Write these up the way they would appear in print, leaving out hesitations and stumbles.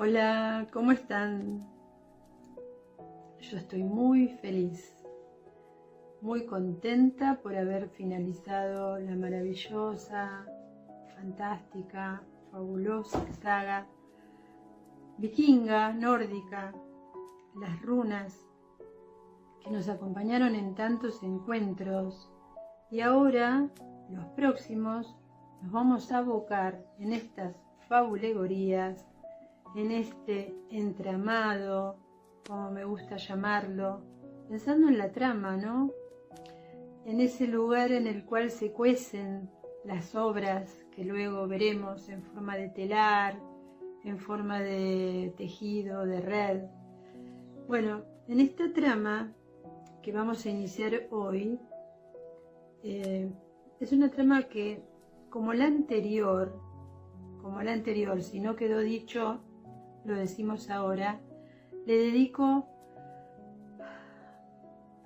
Hola, ¿cómo están? Yo estoy muy feliz, muy contenta por haber finalizado la maravillosa, fantástica, fabulosa saga vikinga, nórdica, las runas, que nos acompañaron en tantos encuentros. Y ahora, los próximos, nos vamos a abocar en estas fabulegorías, en este entramado, como me gusta llamarlo, pensando en la trama, ¿no? En ese lugar en el cual se cuecen las obras que luego veremos en forma de telar, en forma de tejido, de red. Bueno, en esta trama que vamos a iniciar hoy, es una trama que, como la anterior, si no quedó dicho, lo decimos ahora, le dedico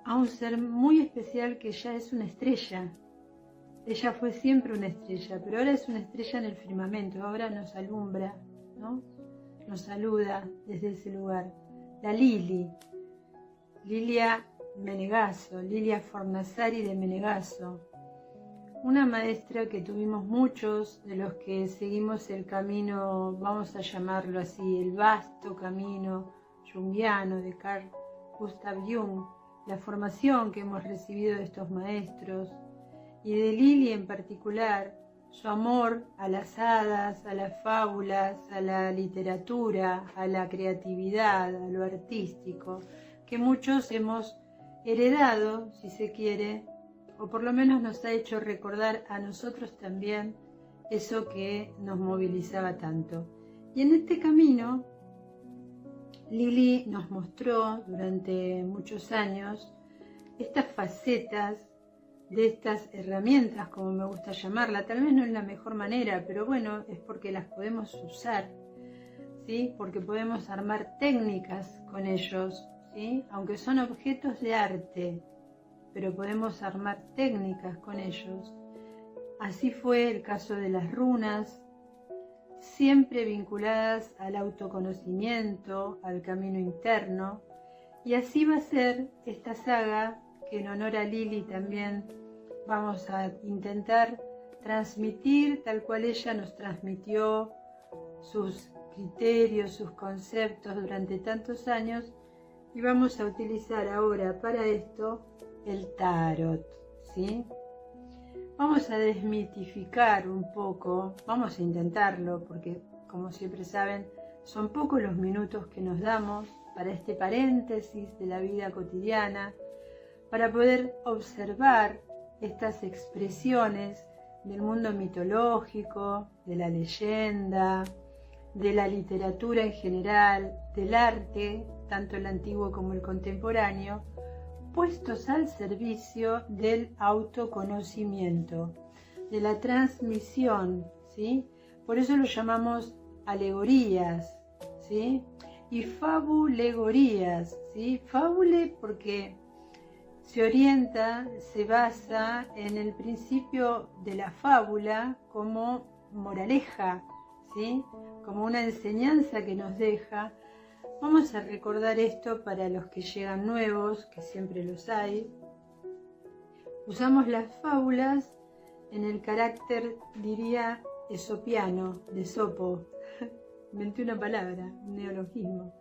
a un ser muy especial que ya es una estrella. Ella fue siempre una estrella, pero ahora es una estrella en el firmamento, ahora nos alumbra, ¿no? Nos saluda desde ese lugar. La Lilia Menegasso, Lilia Fornazzari de Menegasso, una maestra que tuvimos muchos de los que seguimos el camino, vamos a llamarlo así, el vasto camino junguiano de Carl Gustav Jung, la formación que hemos recibido de estos maestros, y de Lili en particular, su amor a las hadas, a las fábulas, a la literatura, a la creatividad, a lo artístico, que muchos hemos heredado, si se quiere, o por lo menos nos ha hecho recordar a nosotros también eso que nos movilizaba tanto. Y en este camino, Lili nos mostró durante muchos años estas facetas de estas herramientas, como me gusta llamarla. Tal vez no es la mejor manera, pero bueno, es porque las podemos usar, ¿sí? Porque podemos armar técnicas con ellos, ¿sí? Aunque son objetos de arte, pero podemos armar técnicas con ellos. Así fue el caso de las runas, siempre vinculadas al autoconocimiento, al camino interno, y así va a ser esta saga que en honor a Lili también vamos a intentar transmitir tal cual ella nos transmitió sus criterios, sus conceptos durante tantos años, y vamos a utilizar ahora para esto el tarot, ¿sí? Vamos a desmitificar un poco, vamos a intentarlo, porque como siempre saben, son pocos los minutos que nos damos para este paréntesis de la vida cotidiana, para poder observar estas expresiones del mundo mitológico, de la leyenda, de la literatura en general, del arte, tanto el antiguo como el contemporáneo, puestos al servicio del autoconocimiento, de la transmisión, ¿sí? Por eso lo llamamos alegorías, ¿sí? Y fabulegorías, ¿sí? Fábule porque se orienta, se basa en el principio de la fábula como moraleja, ¿sí? Como una enseñanza que nos deja. Vamos a recordar esto para los que llegan nuevos, que siempre los hay. Usamos las fábulas en el carácter, diría, esopiano, de Esopo. Inventé una palabra, un neologismo.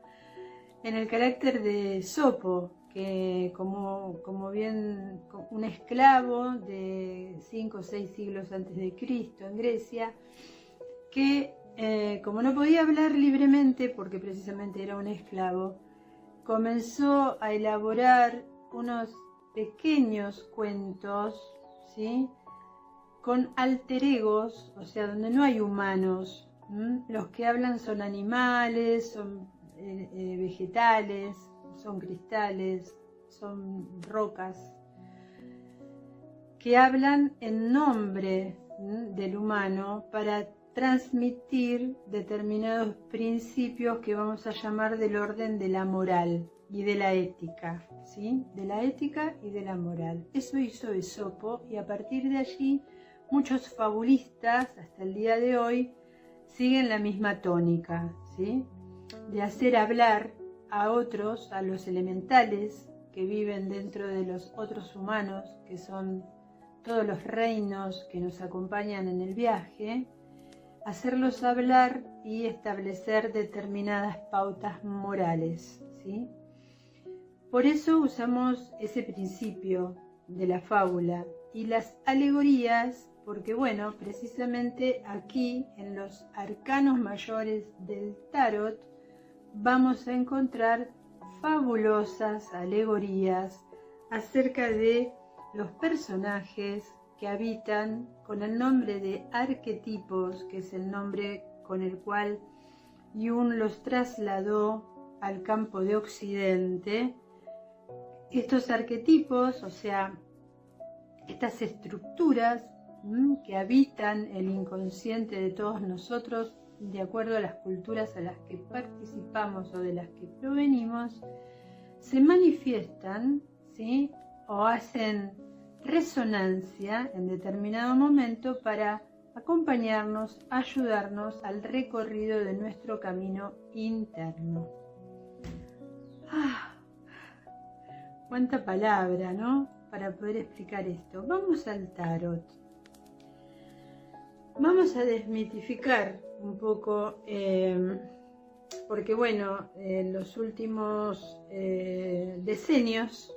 En el carácter de Esopo, que como bien un esclavo de 5 o 6 siglos antes de Cristo en Grecia, que como no podía hablar libremente, porque precisamente era un esclavo, comenzó a elaborar unos pequeños cuentos, ¿sí? con alter egos, o sea, donde no hay humanos. Los que hablan son animales, son vegetales, son cristales, son rocas, que hablan en nombre del humano para transmitir determinados principios que vamos a llamar del orden de la moral y de la ética, ¿sí? De la ética y de la moral. Eso hizo Esopo, y a partir de allí muchos fabulistas hasta el día de hoy siguen la misma tónica, ¿sí? De hacer hablar a otros, a los elementales que viven dentro de los otros humanos, que son todos los reinos que nos acompañan en el viaje, hacerlos hablar y establecer determinadas pautas morales, ¿sí? Por eso usamos ese principio de la fábula y las alegorías, porque bueno, precisamente aquí en los arcanos mayores del tarot vamos a encontrar fabulosas alegorías acerca de los personajes que habitan con el nombre de arquetipos, que es el nombre con el cual Jung los trasladó al campo de Occidente. Estos arquetipos, o sea, estas estructuras que habitan el inconsciente de todos nosotros, de acuerdo a las culturas a las que participamos o de las que provenimos, se manifiestan, ¿sí? O hacen resonancia en determinado momento para acompañarnos, ayudarnos al recorrido de nuestro camino interno. Cuánta palabra, ¿no? Para poder explicar esto. Vamos al tarot. Vamos a desmitificar un poco, porque bueno, en los últimos decenios,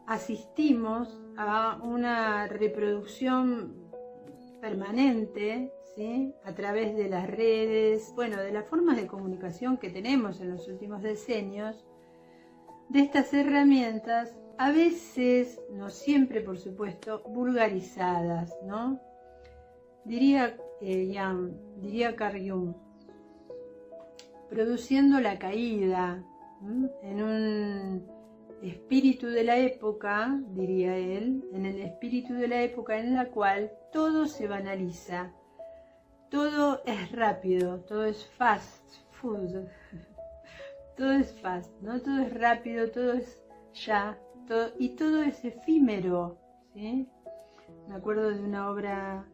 asistimos a una reproducción permanente, ¿sí? A través de las redes, bueno, de las formas de comunicación que tenemos en los últimos decenios, de estas herramientas, a veces, no siempre por supuesto, vulgarizadas, ¿no? Diría Carl Jung, produciendo la caída en un espíritu de la época, diría él, en el espíritu de la época en la cual todo se banaliza, todo es rápido, todo es fast food, todo es fast, ¿no? Todo es rápido, todo es ya, y todo es efímero, ¿sí? Me acuerdo de una obra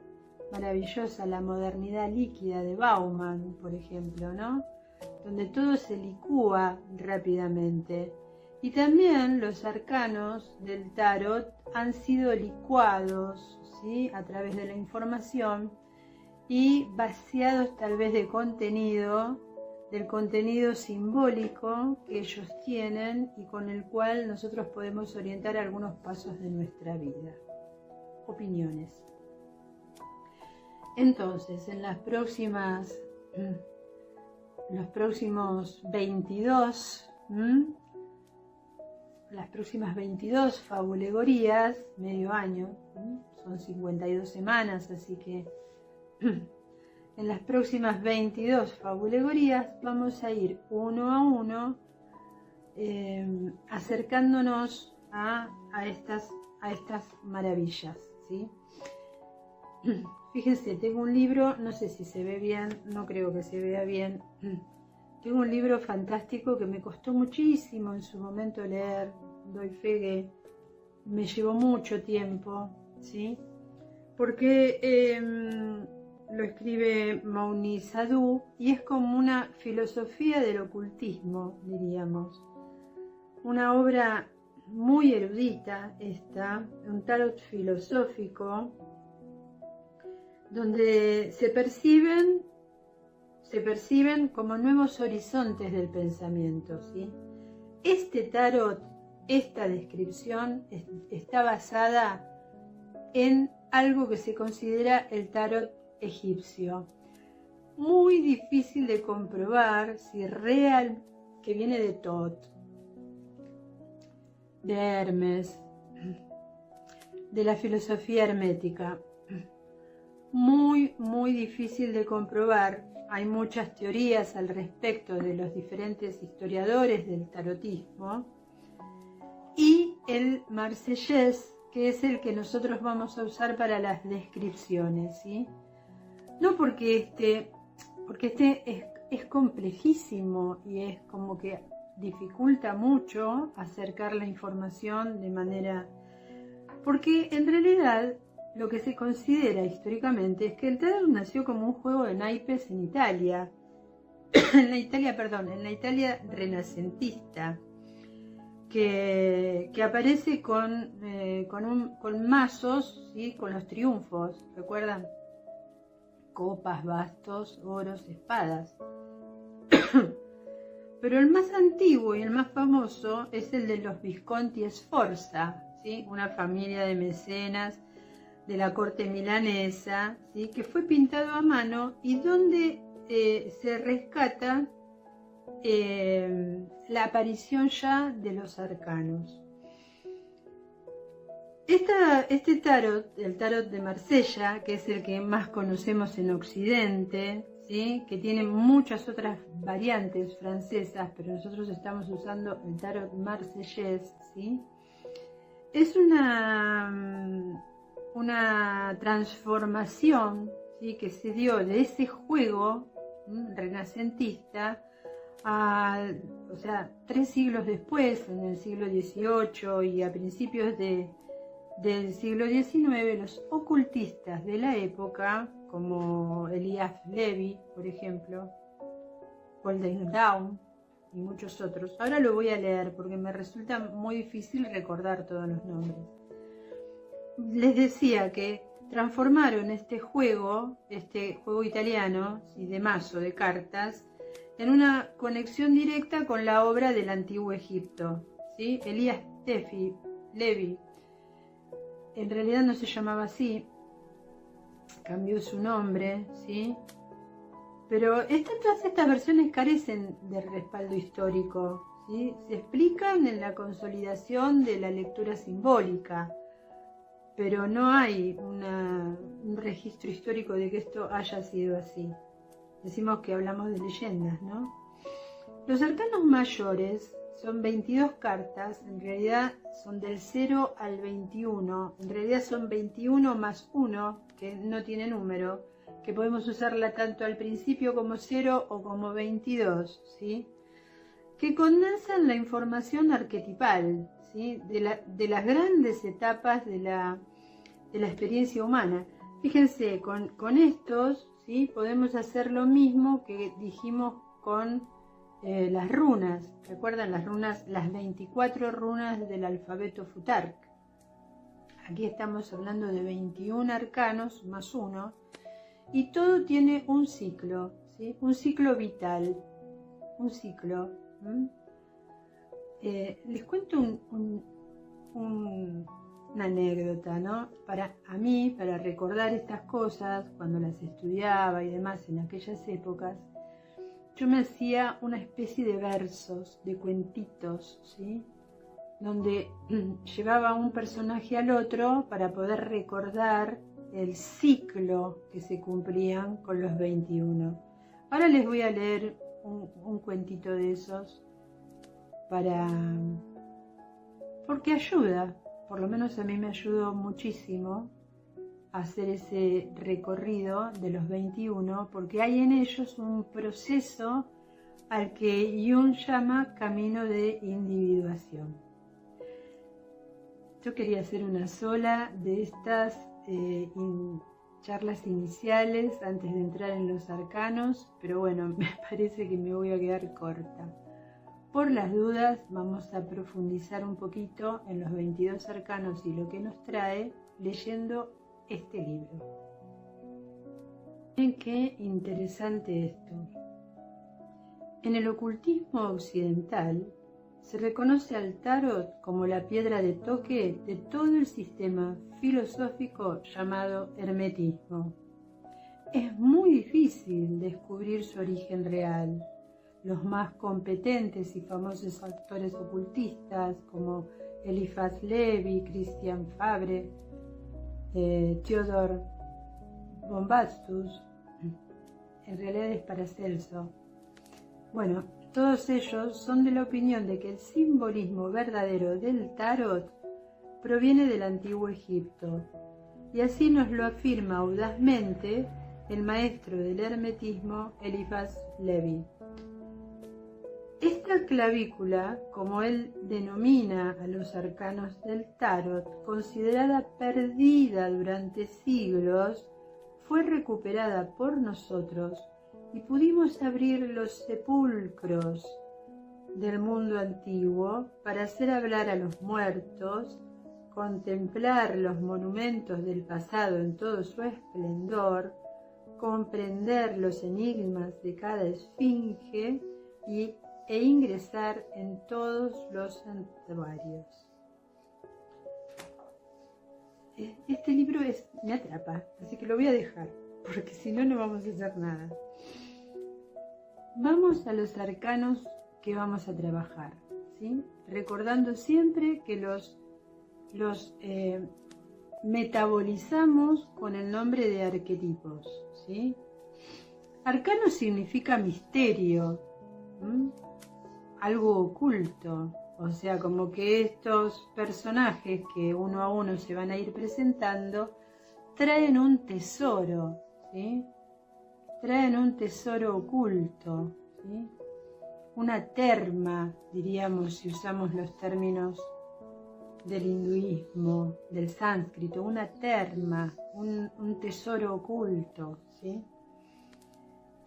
maravillosa, La modernidad líquida, de Bauman, por ejemplo, ¿no? Donde todo se licúa rápidamente. Y también los arcanos del tarot han sido licuados, ¿sí? A través de la información y vaciados tal vez de contenido, del contenido simbólico que ellos tienen y con el cual nosotros podemos orientar algunos pasos de nuestra vida. Opiniones. Entonces, en los próximos 22, las próximas 22 fabulegorías, medio año, son 52 semanas, así que en las próximas 22 fabulegorías vamos a ir uno a uno acercándonos a estas maravillas, ¿sí? Fíjense, tengo un libro, no sé si se ve bien, no creo que se vea bien. Tengo un libro fantástico que me costó muchísimo en su momento leer, doy fe que me llevó mucho tiempo, ¿sí? Porque lo escribe Mauni Sadhu y es como una filosofía del ocultismo, diríamos. Una obra muy erudita esta, un tarot filosófico, donde se perciben como nuevos horizontes del pensamiento, ¿sí? Este tarot, esta descripción está basada en algo que se considera el tarot egipcio. Muy difícil de comprobar si real, que viene de Tot, de Hermes. de la filosofía hermética. Muy, muy difícil de comprobar. Hay muchas teorías al respecto de los diferentes historiadores del tarotismo. Y el marsellés, que es el que nosotros vamos a usar para las descripciones, ¿sí? No porque este es complejísimo y es como que dificulta mucho acercar la información de manera... Porque en realidad lo que se considera históricamente es que el tarot nació como un juego de naipes en Italia, en la Italia renacentista, que aparece con mazos, ¿sí? Con los triunfos, ¿recuerdan? Copas, bastos, oros, espadas. Pero el más antiguo y el más famoso es el de los Visconti Sforza, ¿sí? Una familia de mecenas de la corte milanesa, ¿sí? Que fue pintado a mano y donde se rescata la aparición ya de los arcanos. Este tarot, el tarot de Marsella, que es el que más conocemos en Occidente, ¿sí? Que tiene muchas otras variantes francesas, pero nosotros estamos usando el tarot marsellés, ¿sí? Es una transformación, ¿sí? Que se dio de ese juego renacentista o sea, 3 siglos después, en el siglo XVIII y a principios del siglo XIX, los ocultistas de la época, como Elias Levi, por ejemplo, Golden Dawn y muchos otros. Ahora lo voy a leer porque me resulta muy difícil recordar todos los nombres. Les decía que transformaron este juego italiano, ¿sí? De mazo, de cartas, en una conexión directa con la obra del Antiguo Egipto, ¿sí? Elias Levi, en realidad no se llamaba así, cambió su nombre, ¿sí? Pero todas estas versiones carecen de respaldo histórico, ¿sí? Se explican en la consolidación de la lectura simbólica, pero no hay un registro histórico de que esto haya sido así. Decimos que hablamos de leyendas, ¿no? Los arcanos mayores son 22 cartas, en realidad son del 0 al 21, en realidad son 21 más 1, que no tiene número, que podemos usarla tanto al principio como 0 o como 22, ¿sí? Que condensan la información arquetipal, ¿sí? de las grandes etapas de la experiencia humana. Fíjense, con estos, ¿sí? Podemos hacer lo mismo que dijimos con las runas. ¿Recuerdan las runas? Las 24 runas del alfabeto Futark. Aquí estamos hablando de 21 arcanos más 1. Y todo tiene un ciclo, ¿sí? Un ciclo vital. Un ciclo. Les cuento una anécdota, ¿no? Para recordar estas cosas, cuando las estudiaba y demás en aquellas épocas, yo me hacía una especie de versos, de cuentitos, ¿sí? Donde llevaba un personaje al otro para poder recordar el ciclo que se cumplían con los 21. Ahora les voy a leer un cuentito de esos porque ayuda. Por lo menos a mí me ayudó muchísimo a hacer ese recorrido de los 21, porque hay en ellos un proceso al que Jung llama camino de individuación. Yo quería hacer una sola de estas charlas iniciales antes de entrar en los arcanos, pero bueno, me parece que me voy a quedar corta. Por las dudas, vamos a profundizar un poquito en los 22 arcanos y lo que nos trae leyendo este libro. Miren qué interesante esto. En el ocultismo occidental se reconoce al tarot como la piedra de toque de todo el sistema filosófico llamado hermetismo. Es muy difícil descubrir su origen real. Los más competentes y famosos autores ocultistas como Eliphas Levi, Christian Fabre, Theodor Bombastus, en realidad es Paracelso. Bueno, todos ellos son de la opinión de que el simbolismo verdadero del tarot proviene del antiguo Egipto, y así nos lo afirma audazmente el maestro del hermetismo Eliphas Levi. Esta clavícula, como él denomina a los arcanos del tarot, considerada perdida durante siglos, fue recuperada por nosotros y pudimos abrir los sepulcros del mundo antiguo para hacer hablar a los muertos, contemplar los monumentos del pasado en todo su esplendor, comprender los enigmas de cada esfinge e ingresar en todos los santuarios. Este libro me atrapa, así que lo voy a dejar, porque si no, no vamos a hacer nada. Vamos a los arcanos que vamos a trabajar, ¿sí? Recordando siempre que los metabolizamos con el nombre de arquetipos, ¿sí? Arcano significa misterio, algo oculto, o sea, como que estos personajes que uno a uno se van a ir presentando traen un tesoro, ¿sí? Traen un tesoro oculto, ¿sí? Una terma, diríamos, si usamos los términos del hinduismo, del sánscrito, una terma, un tesoro oculto, ¿sí?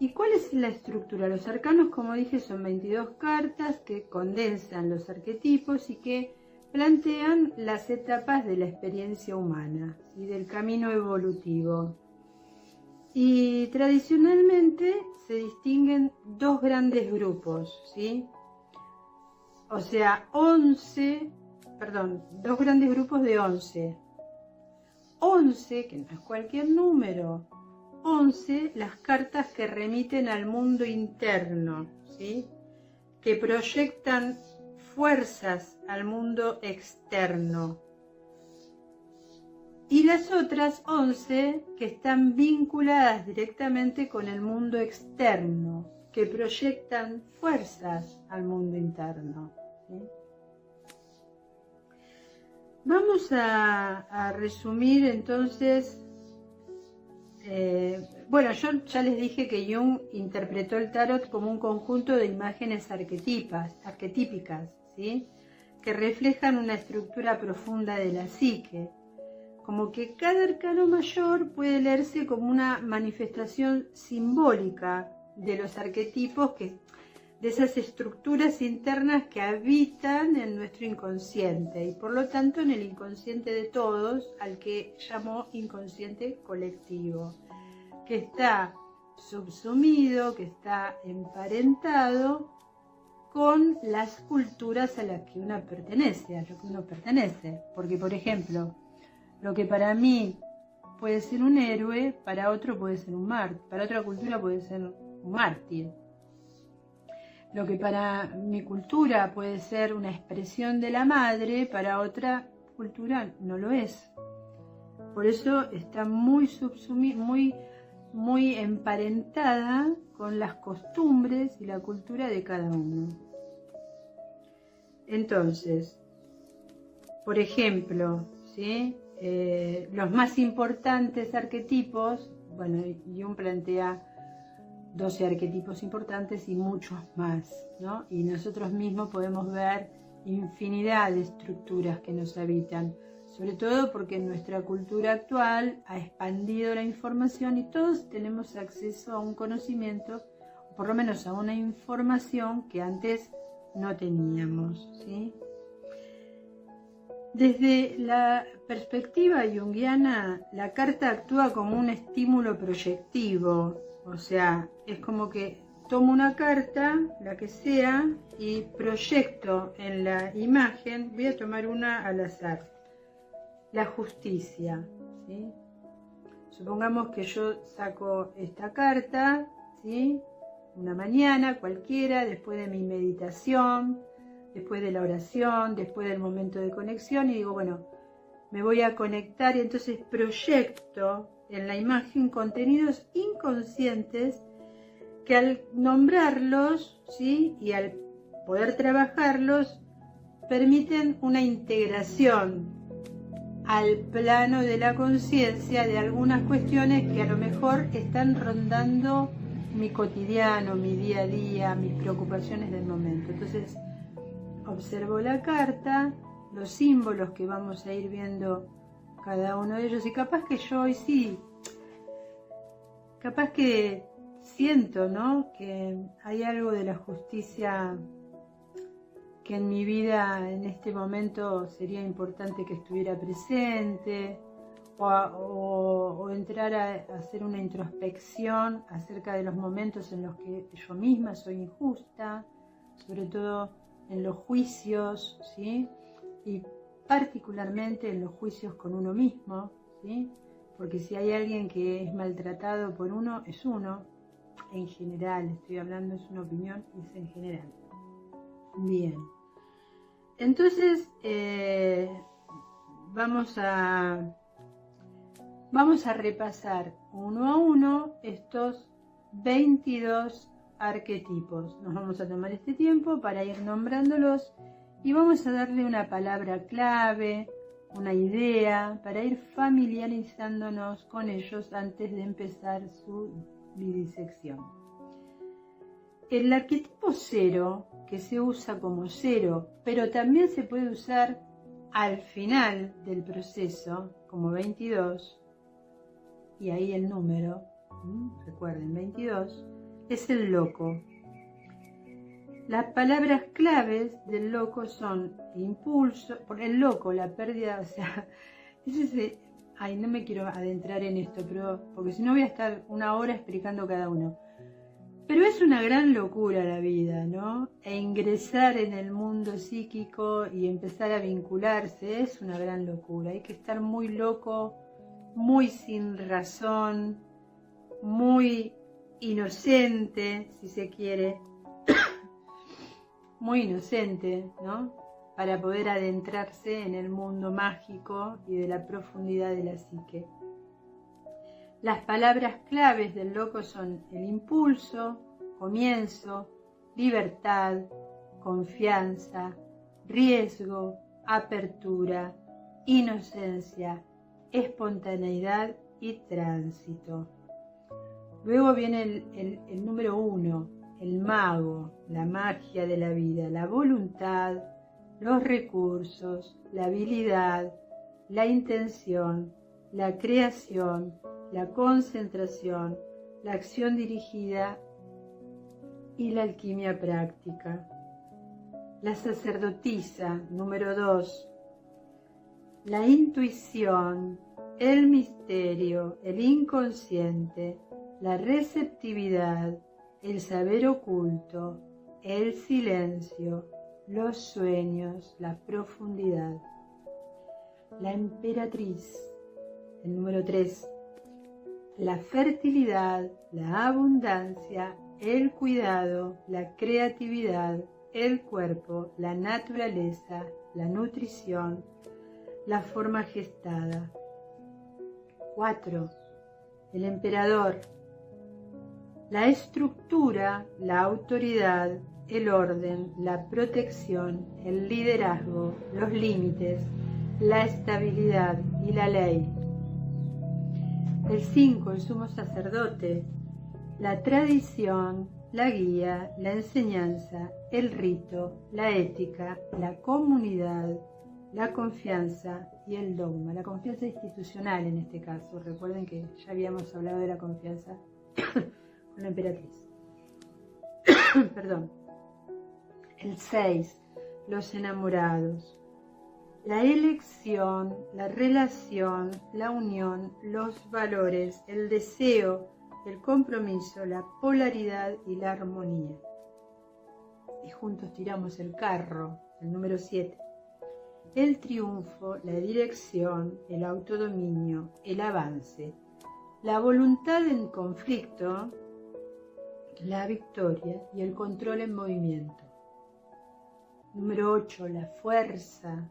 ¿Y cuál es la estructura? Los arcanos, como dije, son 22 cartas que condensan los arquetipos y que plantean las etapas de la experiencia humana, ¿sí? Del camino evolutivo. Y tradicionalmente se distinguen dos grandes grupos, ¿sí? O sea, dos grandes grupos de 11. 11, que no es cualquier número. 11, las cartas que remiten al mundo interno, ¿sí? Que proyectan fuerzas al mundo externo. Y las otras 11 que están vinculadas directamente con el mundo externo, que proyectan fuerzas al mundo interno, ¿sí? Vamos a resumir entonces. Bueno, yo ya les dije que Jung interpretó el tarot como un conjunto de imágenes arquetípicas, ¿sí? Que reflejan una estructura profunda de la psique. Como que cada arcano mayor puede leerse como una manifestación simbólica de los arquetipos, de esas estructuras internas que habitan en nuestro inconsciente y por lo tanto en el inconsciente de todos, al que llamó inconsciente colectivo, que está subsumido, que está emparentado con las culturas a las que uno pertenece, porque por ejemplo, lo que para mí puede ser un héroe, para otro puede ser un mártir, para otra cultura puede ser un mártir. Lo que para mi cultura puede ser una expresión de la madre, para otra cultura no lo es. Por eso está muy emparentada con las costumbres y la cultura de cada uno. Entonces, por ejemplo, ¿sí? Los más importantes arquetipos, bueno, Jung plantea 12 arquetipos importantes y muchos más, ¿no? Y nosotros mismos podemos ver infinidad de estructuras que nos habitan, sobre todo porque nuestra cultura actual ha expandido la información y todos tenemos acceso a un conocimiento, o por lo menos a una información que antes no teníamos, ¿sí? Desde la perspectiva junguiana, la carta actúa como un estímulo proyectivo. O sea, es como que tomo una carta, la que sea, y proyecto en la imagen, voy a tomar una al azar, la justicia, ¿sí? Supongamos que yo saco esta carta, ¿sí? Una mañana cualquiera, después de mi meditación, después de la oración, después del momento de conexión, y digo, bueno, me voy a conectar y entonces proyecto en la imagen contenidos inconscientes que al nombrarlos, ¿sí?, y al poder trabajarlos, permiten una integración al plano de la conciencia de algunas cuestiones que a lo mejor están rondando mi cotidiano, mi día a día, mis preocupaciones del momento. Entonces, observo la carta, los símbolos que vamos a ir viendo cada uno de ellos, y capaz que yo hoy sí, capaz que siento, ¿no?, que hay algo de la justicia que en mi vida en este momento sería importante que estuviera presente, o entrar a hacer una introspección acerca de los momentos en los que yo misma soy injusta, sobre todo en los juicios, ¿sí?, y particularmente en los juicios con uno mismo, ¿sí?, porque si hay alguien que es maltratado por uno, es uno, en general, estoy hablando, es una opinión, es en general. Bien, entonces vamos a repasar uno a uno estos 22 arquetipos. Nos vamos a tomar este tiempo para ir nombrándolos y vamos a darle una palabra clave, una idea, para ir familiarizándonos con ellos antes de empezar su disección. El arquetipo 0, que se usa como 0, pero también se puede usar al final del proceso como 22, y ahí el número, recuerden, 22, es el loco. Las palabras claves del loco son impulso, por el loco, la pérdida, o sea, no me quiero adentrar en esto, pero porque si no voy a estar una hora explicando cada uno. Pero es una gran locura la vida, ¿no? E ingresar en el mundo psíquico y empezar a vincularse es una gran locura. Hay que estar muy loco, muy sin razón, muy inocente, si se quiere, muy inocente, ¿no?, para poder adentrarse en el mundo mágico y de la profundidad de la psique. Las palabras claves del loco son el impulso, comienzo, libertad, confianza, riesgo, apertura, inocencia, espontaneidad y tránsito. Luego viene el número 1, el mago, la magia de la vida, la voluntad, los recursos, la habilidad, la intención, la creación, la concentración, la acción dirigida y la alquimia práctica. La sacerdotisa, número 2, la intuición, el misterio, el inconsciente, la receptividad, el saber oculto, el silencio, los sueños, la profundidad. La emperatriz, el número 3, la fertilidad, la abundancia, el cuidado, la creatividad, el cuerpo, la naturaleza, la nutrición, la forma gestada. 4, el emperador, la estructura, la autoridad, el orden, la protección, el liderazgo, los límites, la estabilidad y la ley. El 5, el sumo sacerdote, la tradición, la guía, la enseñanza, el rito, la ética, la comunidad, la confianza y el dogma. La confianza institucional en este caso. Recuerden que ya habíamos hablado de la confianza con la emperatriz. Perdón. El 6, los enamorados. La elección, la relación, la unión, los valores, el deseo, el compromiso, la polaridad y la armonía. Y juntos tiramos el carro, el número 7. El triunfo, la dirección, el autodominio, el avance, la voluntad en conflicto, la victoria y el control en movimiento. Número 8, la fuerza,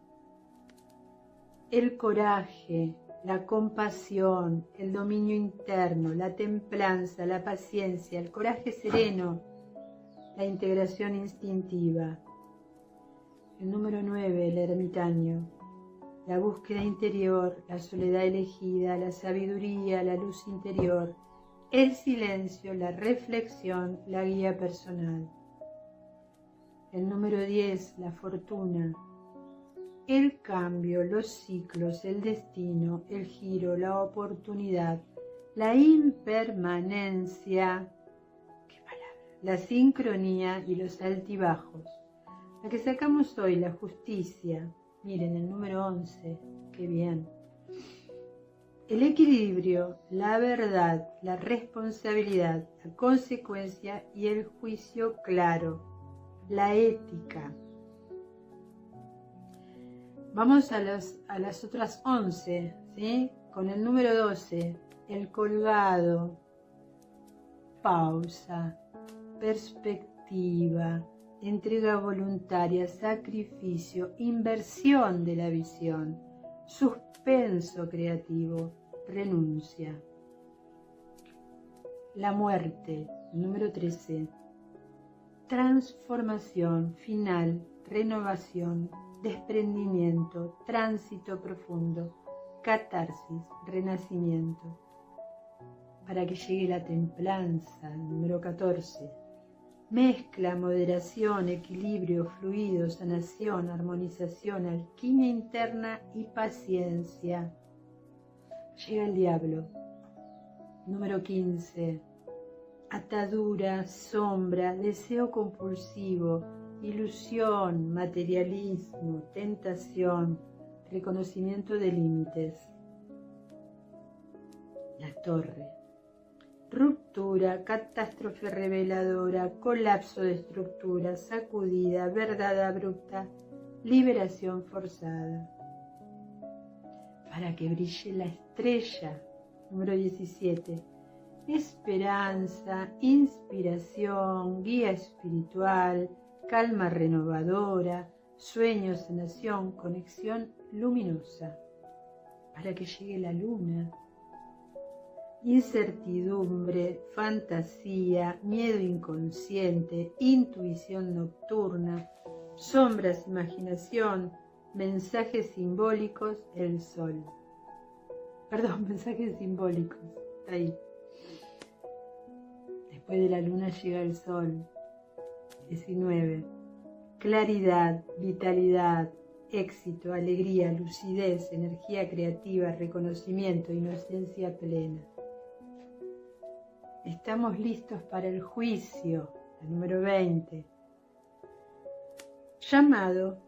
el coraje, la compasión, el dominio interno, la templanza, la paciencia, el coraje sereno, la integración instintiva. El número 9, el ermitaño, la búsqueda interior, la soledad elegida, la sabiduría, la luz interior, el silencio, la reflexión, la guía personal. El número 10, la fortuna, el cambio, los ciclos, el destino, el giro, la oportunidad, la impermanencia, ¿qué palabra? La sincronía y los altibajos. La que sacamos hoy, la justicia, miren el número 11, qué bien. El equilibrio, la verdad, la responsabilidad, la consecuencia y el juicio claro, la ética. Vamos a las otras 11, ¿sí? Con el número 12, el colgado, pausa, perspectiva, entrega voluntaria, sacrificio, inversión de la visión, suspenso creativo, renuncia. La muerte, número 13, transformación, final, renovación, desprendimiento, tránsito profundo, catarsis, renacimiento. Para que llegue la templanza, número 14. Mezcla, moderación, equilibrio, fluido, sanación, armonización, alquimia interna y paciencia. Llega el diablo. Número 15. Atadura, sombra, deseo compulsivo, ilusión, materialismo, tentación, reconocimiento de límites. La torre. Ruptura, catástrofe reveladora, colapso de estructura, sacudida, verdad abrupta, liberación forzada. Para que brille la estrella, número 17. Esperanza, inspiración, guía espiritual, calma renovadora, sueño, sanación, conexión luminosa. Para que llegue la luna. Incertidumbre, fantasía, miedo inconsciente, intuición nocturna, sombras, imaginación, mensajes simbólicos, el sol. Perdón, mensajes simbólicos, está ahí. Después de la luna llega el sol. 19. Claridad, vitalidad, éxito, alegría, lucidez, energía creativa, reconocimiento, inocencia plena. Estamos listos para el juicio, el número 20. Llamado,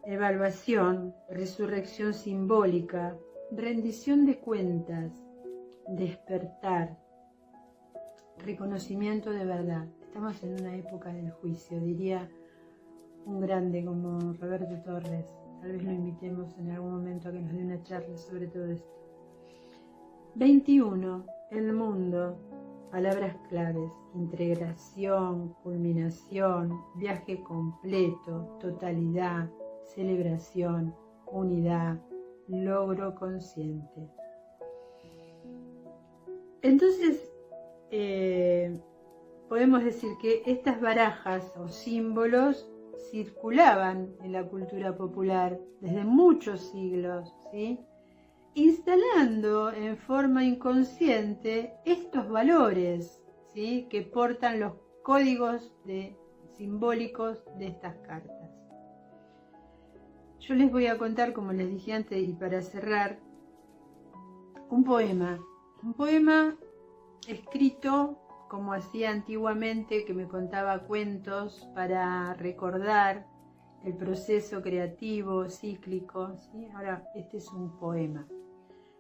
evaluación, resurrección simbólica, rendición de cuentas, despertar, reconocimiento de verdad. Estamos en una época del juicio, diría un grande como Roberto Torres. Tal vez lo invitemos en algún momento a que nos dé una charla sobre todo esto. 21. El mundo. Palabras claves: integración, culminación, viaje completo, totalidad, celebración, unidad, logro consciente. Entonces, podemos decir que estas barajas o símbolos circulaban en la cultura popular desde muchos siglos, ¿sí? Instalando en forma inconsciente estos valores, ¿sí? Que portan los códigos simbólicos de estas cartas. Yo les voy a contar, como les dije antes y para cerrar, un poema escrito como hacía antiguamente, que me contaba cuentos para recordar el proceso creativo, cíclico, ¿sí? Ahora este es un poema.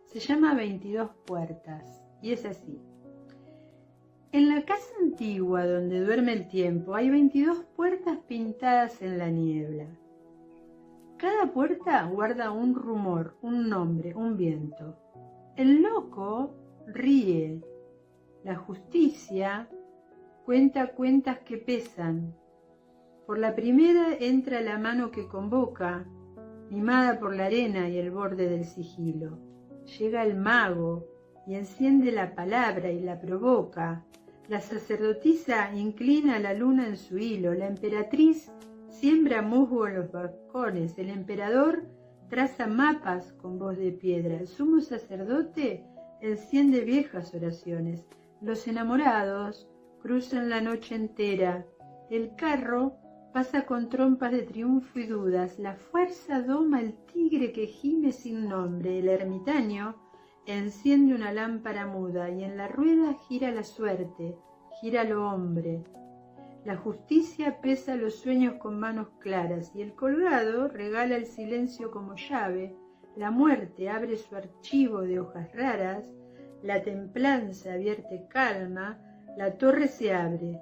Se llama 22 puertas y es así. En la casa antigua donde duerme el tiempo hay 22 puertas pintadas en la niebla. Cada puerta guarda un rumor, un nombre, un viento. El loco ríe. La justicia cuenta cuentas que pesan. Por la primera entra la mano que convoca, mimada por la arena y el borde del sigilo. Llega el mago y enciende la palabra y la provoca. La sacerdotisa inclina la luna en su hilo. La emperatriz siembra musgo en los balcones. El emperador traza mapas con voz de piedra. El sumo sacerdote enciende viejas oraciones. Los enamorados cruzan la noche entera. El carro pasa con trompas de triunfo y dudas. La fuerza doma el tigre que gime sin nombre. El ermitaño enciende una lámpara muda y en la rueda gira la suerte, gira lo hombre. La justicia pesa los sueños con manos claras y el colgado regala el silencio como llave. La muerte abre su archivo de hojas raras. La templanza vierte calma. La torre se abre.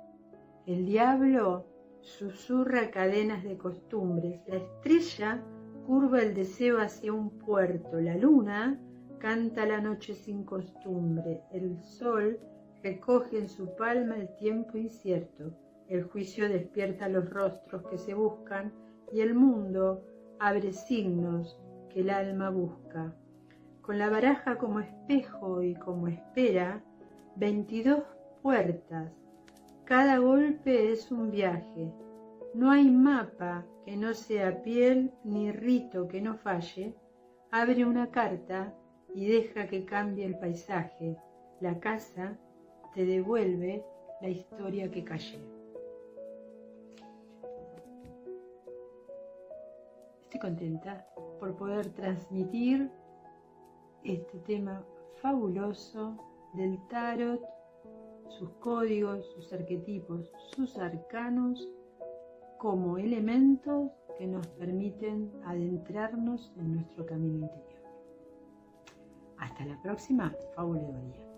El diablo susurra cadenas de costumbres. La estrella curva el deseo hacia un puerto. La luna canta la noche sin costumbre. El sol recoge en su palma el tiempo incierto. El juicio despierta los rostros que se buscan y el mundo abre signos que el alma busca. Con la baraja como espejo y como espera, 22 puertas. Cada golpe es un viaje. No hay mapa que no sea piel ni rito que no falle. Abre una carta y deja que cambie el paisaje. La casa te devuelve la historia que callé. Estoy contenta por poder transmitir este tema fabuloso del tarot, sus códigos, sus arquetipos, sus arcanos, como elementos que nos permiten adentrarnos en nuestro camino interior. Hasta la próxima fabulería.